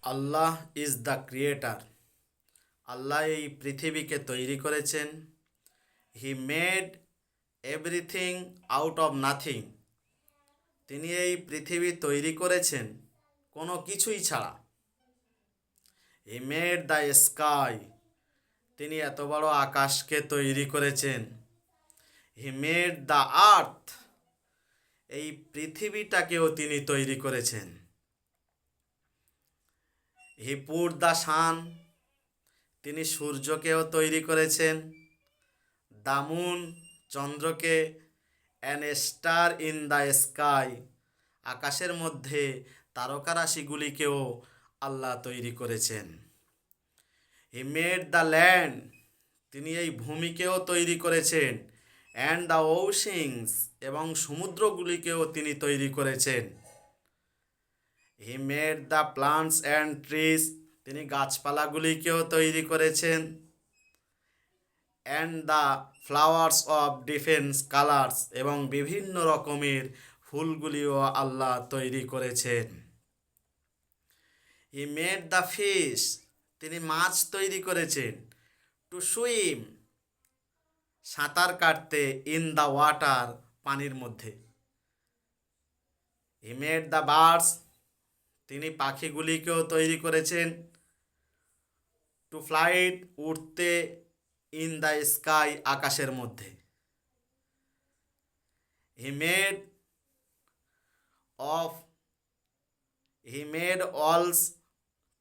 Allah is the creator. Allah এই পৃথিবীকে তৈরি করেছেন। He made everything out of nothing. তিনি এই পৃথিবী তৈরি করেছেন কোনো কিছুই ছাড়া। He made the sky. তিনি এত বড় আকাশকে তৈরি করেছেন। He made the earth. এই পৃথিবীটাকেও তিনি তৈরি করেছেন। He put the sun. তিনি সূর্যকেও তৈরি করেছেন। দ্য মুন, চন্দ্রকে। An star in the sky, আকাশের মধ্যে তারকারাশিগুলিকেও আল্লাহ তৈরি করেছেন। He made the land. তিনি এই ভূমিকেও তৈরি করেছেন। অ্যান্ড দ্য ওশিংস, এবং সমুদ্রগুলিকেও তিনি তৈরি করেছেন। He made the plants and trees. তিনি গাছপালাগুলিকেও তৈরি করেছেন। And the flowers of different colours, এবং বিভিন্ন রকমের ফুলগুলিও আল্লাহ তৈরি করেছেন। He made the fish. তিনি মাছ তৈরি করেছেন। টু সুইম, সাঁতার কাটতে। ইন দ্য ওয়াটার, পানির মধ্যে। হি মেড দ্য বার্ডস। তিনি পাখিগুলিকেও তৈরি করেছেন। টু ফ্লাইট, উড়তে। ইন দ্য স্কাই, আকাশের মধ্যে। He made of he made অলস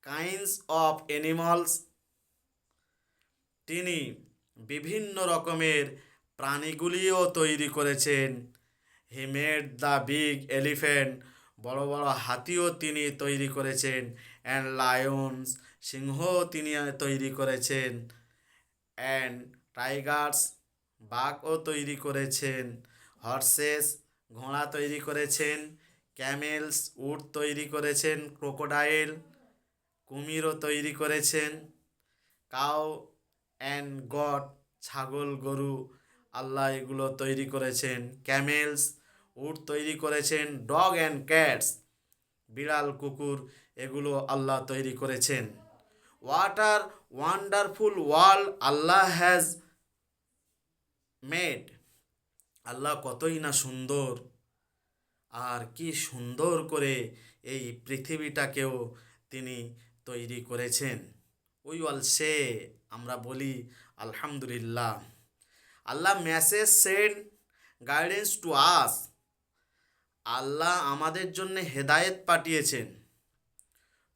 কাইন্ডস অফ অ্যানিমালস। তিনি বিভিন্ন রকমের প্রাণীগুলিও তৈরি করেছেন। He made the big elephant. বড় বড় হাতিও তিনি তৈরি করেছেন। অ্যান্ড লায়ন্স, সিংহ তিনি তৈরি করেছেন। অ্যান্ড টাইগার্স, বাঘও তৈরি করেছেন। হর্সেস, ঘোড়া তৈরি করেছেন। ক্যামেলস, উট তৈরি করেছেন। ক্রোকোডাইল, কুমিরও তৈরি করেছেন। কাউ অ্যান্ড গট, ছাগল গরু আল্লাহ এগুলো তৈরি করেছেন। ক্যামেলস, উট তৈরি করেছেন। ডগ অ্যান্ড ক্যাটস, বিড়াল কুকুর এগুলো আল্লাহ তৈরি করেছেন। What are wonderful world Allah has made. Allah কতই না সুন্দর, আর কি সুন্দর করে এই পৃথিবীটাকেও তিনি তৈরি করেছেন। উই অল সে, আমরা বলি আলহামদুলিল্লাহ। Allah message send guidance to us. Allah আমাদের জন্য হেদায়েত পাঠিয়েছেন।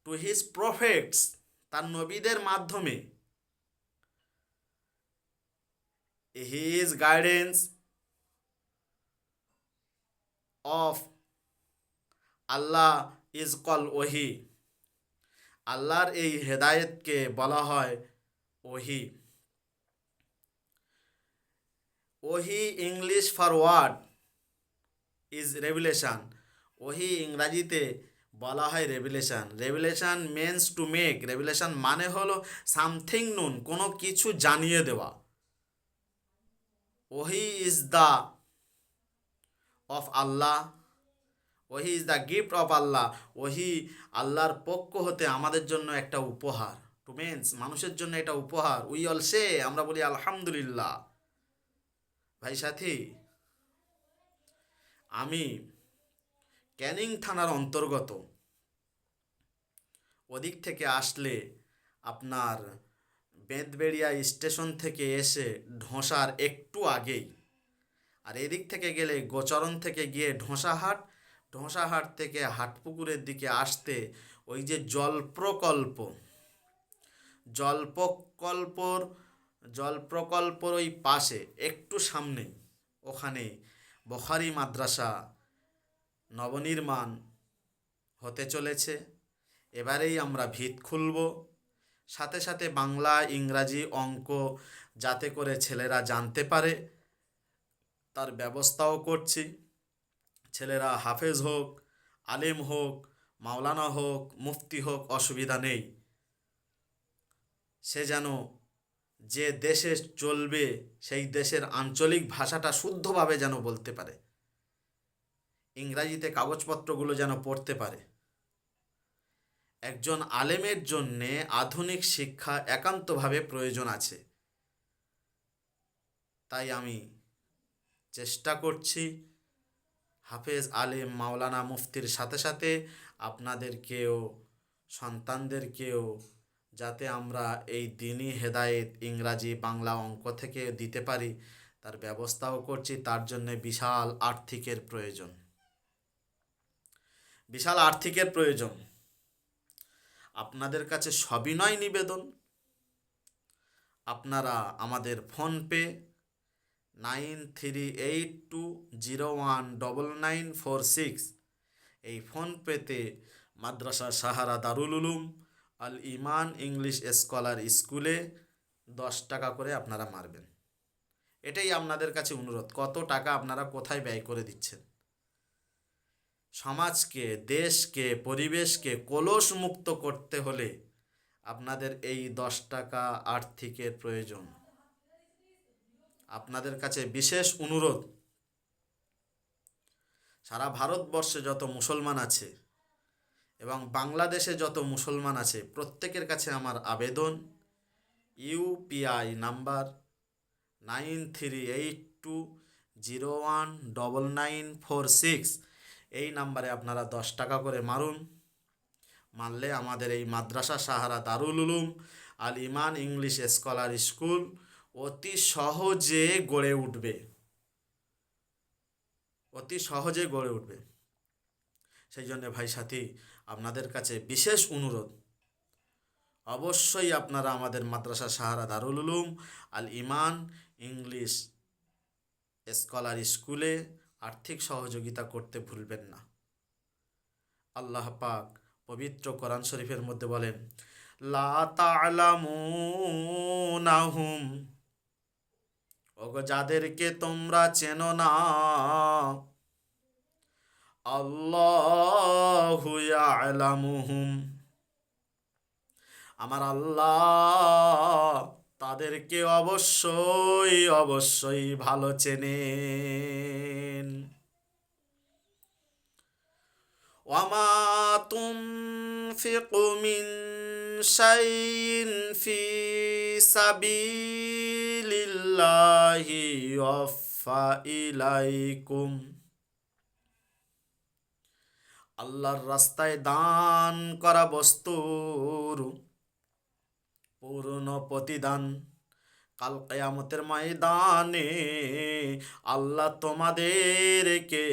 টু হিজ প্রফেটস, তার নবীদের মাধ্যমে। His guidance of Allah is call ওহি। আল্লাহর এই হেদায়েতকে বলা হয় ওহি। ওহি English for word is revelation. ওহি ইংরাজিতে বলা হয় revelation. Revelation means to make. Revelation মানে হলো সামথিং নুন, কোনো কিছু জানিয়ে দেওয়া। ওহি ইজ দ্য অফ আল্লাহ। ওহি ইজ দ্য গিফট অফ আল্লাহ। ওহি আল্লাহর পক্ষ হতে আমাদের জন্য একটা উপহার। টু মিনস, মানুষের জন্য এটা উপহার। উই অল সে, আমরা বলি আলহামদুলিল্লাহ। ভাই সাথী, আমি ক্যানিং থানার অন্তর্গত। ওদিক থেকে আসলে আপনার বেতবেড়িয়া স্টেশন থেকে এসে ঢোঁসার একটু আগেই, আর এদিক থেকে গেলে গোচরণ থেকে গিয়ে ঢোঁসাহাট, ঢোঁসাহাট থেকে হাটপুকুরের দিকে আসতে ওই যে জলপ্রকল্পর জলপ্রকল্পর ওই পাশে একটু সামনেই, ওখানে বখারি মাদ্রাসা নবনির্মাণ হতে চলেছে। এবারেই আমরা ভিত খুলব। সাথে সাথে বাংলা, ইংরাজি, অঙ্ক যাতে করে ছেলেরা জানতে পারে তার ব্যবস্থাও করছি। ছেলেরা হাফেজ হোক, আলেম হোক, মাওলানা হোক, মুফতি হোক, অসুবিধা নেই। সে যেন যে দেশে চলবে সেই দেশের আঞ্চলিক ভাষাটা শুদ্ধভাবে যেন বলতে পারে, ইংরাজিতে কাগজপত্রগুলো যেন পড়তে পারে। একজন আলেমের জন্যে আধুনিক শিক্ষা একান্তভাবে প্রয়োজন আছে। তাই আমি চেষ্টা করছি হাফেজ আলেম মাওলানা মুফতির সাথে সাথে আপনাদেরকেও, সন্তানদেরকেও যাতে আমরা এই দ্বীনি হেদায়েত ইংরাজি বাংলা অঙ্ক থেকে দিতে পারি তার ব্যবস্থাও করছি। তার জন্য বিশাল আর্থিকের প্রয়োজন, বিশাল আর্থিকের প্রয়োজন। আপনাদের কাছে সবিনয় নিবেদন, আপনারা আমাদের ফোনপে 9382019946 এই ফোনপেতে মাদ্রাসা সাহারা দারুল উলুম আল ইমান ইংলিশ স্কলার স্কুলে 10 টাকা করে আপনারা মারবেন। এটাই আপনাদের কাছে অনুরোধ। কত টাকা আপনারা কোথায় ব্যয় করে দিচ্ছেন? সমাজকে, দেশকে, পরিবেশকে কলস মুক্ত করতে হলে আপনাদের এই 10 টাকা আর্থিকের প্রয়োজন। আপনাদের কাছে বিশেষ অনুরোধ, সারা ভারতবর্ষে যত মুসলমান আছে এবং বাংলাদেশে যত মুসলমান আছে প্রত্যেকের কাছে আমার আবেদন, ইউপিআই নাম্বার 9382019946 এই নাম্বারে আপনারা 10 টাকা করে মারুন। মারলে আমাদের এই মাদ্রাসা সাহারা দারুল উলুম আল ইমান ইংলিশ স্কলার স্কুল অতি সহজে গড়ে উঠবে, অতি সহজে গড়ে উঠবে। সেই জন্য ভাই সাথী, আপনাদের কাছে বিশেষ অনুরোধ, অবশ্যই আপনারা আমাদের মাদ্রাসা সাহারা দারুল উলুম আল ইমান ইংলিশ স্কলার স্কুলে আর্থিক সহযোগিতা করতে ভুলবেন না। আল্লাহ পাক পবিত্র কোরআন শরীফের মধ্যে বলেন, লা তা'লামুনাহুম, ওগো যাদেরকে তোমরা চেনো না, আল্লাহু ইয়া'লামুহুম, আমার আল্লাহ তাদেরকে অবশ্যই অবশ্যই ভালো চেনেন। ওয়ামা তুনফিকু মিন শাইইন ফি সাবিলিল্লাহি ইউওয়াফা ইলাইকুম, আল্লাহর রাস্তায় দান করা বস্তুর পূর্ণ প্রতিদান কাল কিয়ামতের ময়দানে আল্লাহ তোমাদেরকে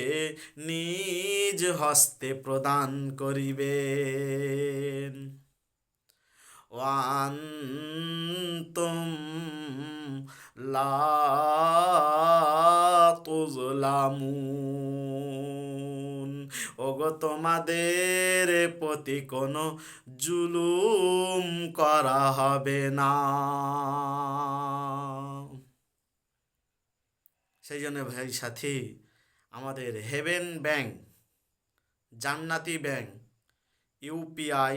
নিজ হস্তে প্রদান করিবেন। ওয়ান্তুম লা তুযলামুন, ওগো তোমাদের প্রতি কোনো জুলুম করা হবে না। সেই জন্য ভাই সাথী, আমাদের হেভেন ব্যাংক, জান্নাতি ব্যাংক, ইউপিআই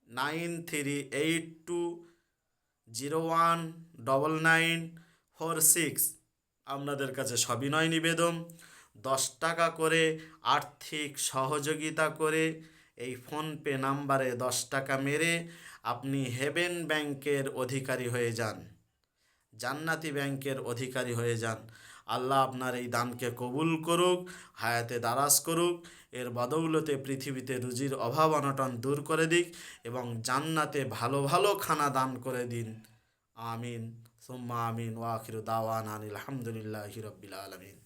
9382019946 আপনাদের কাছে সবিনয় নিবেদন, 10 টাকা করে আর্থিক সহযোগিতা করে এই ফোনপে নাম্বারে 10 টাকা মেরে আপনি হেভেন ব্যাংকের অধিকারী হয়ে যান, জান্নাতি ব্যাংকের অধিকারী হয়ে যান। আল্লাহ আপনার এই দানকে কবুল করুক, হায়াতে দারাজ করুক, এর বদৌলতে পৃথিবীতে রুজির অভাব অনটন দূর করে দিক এবং জান্নাতে ভালো ভালো খানা দান করে দিন। আমিন সুম্মা আমিন। ওয়া আখিরু দাওয়ানা আনিল হামদুলিল্লাহি রাব্বিল আলামিন।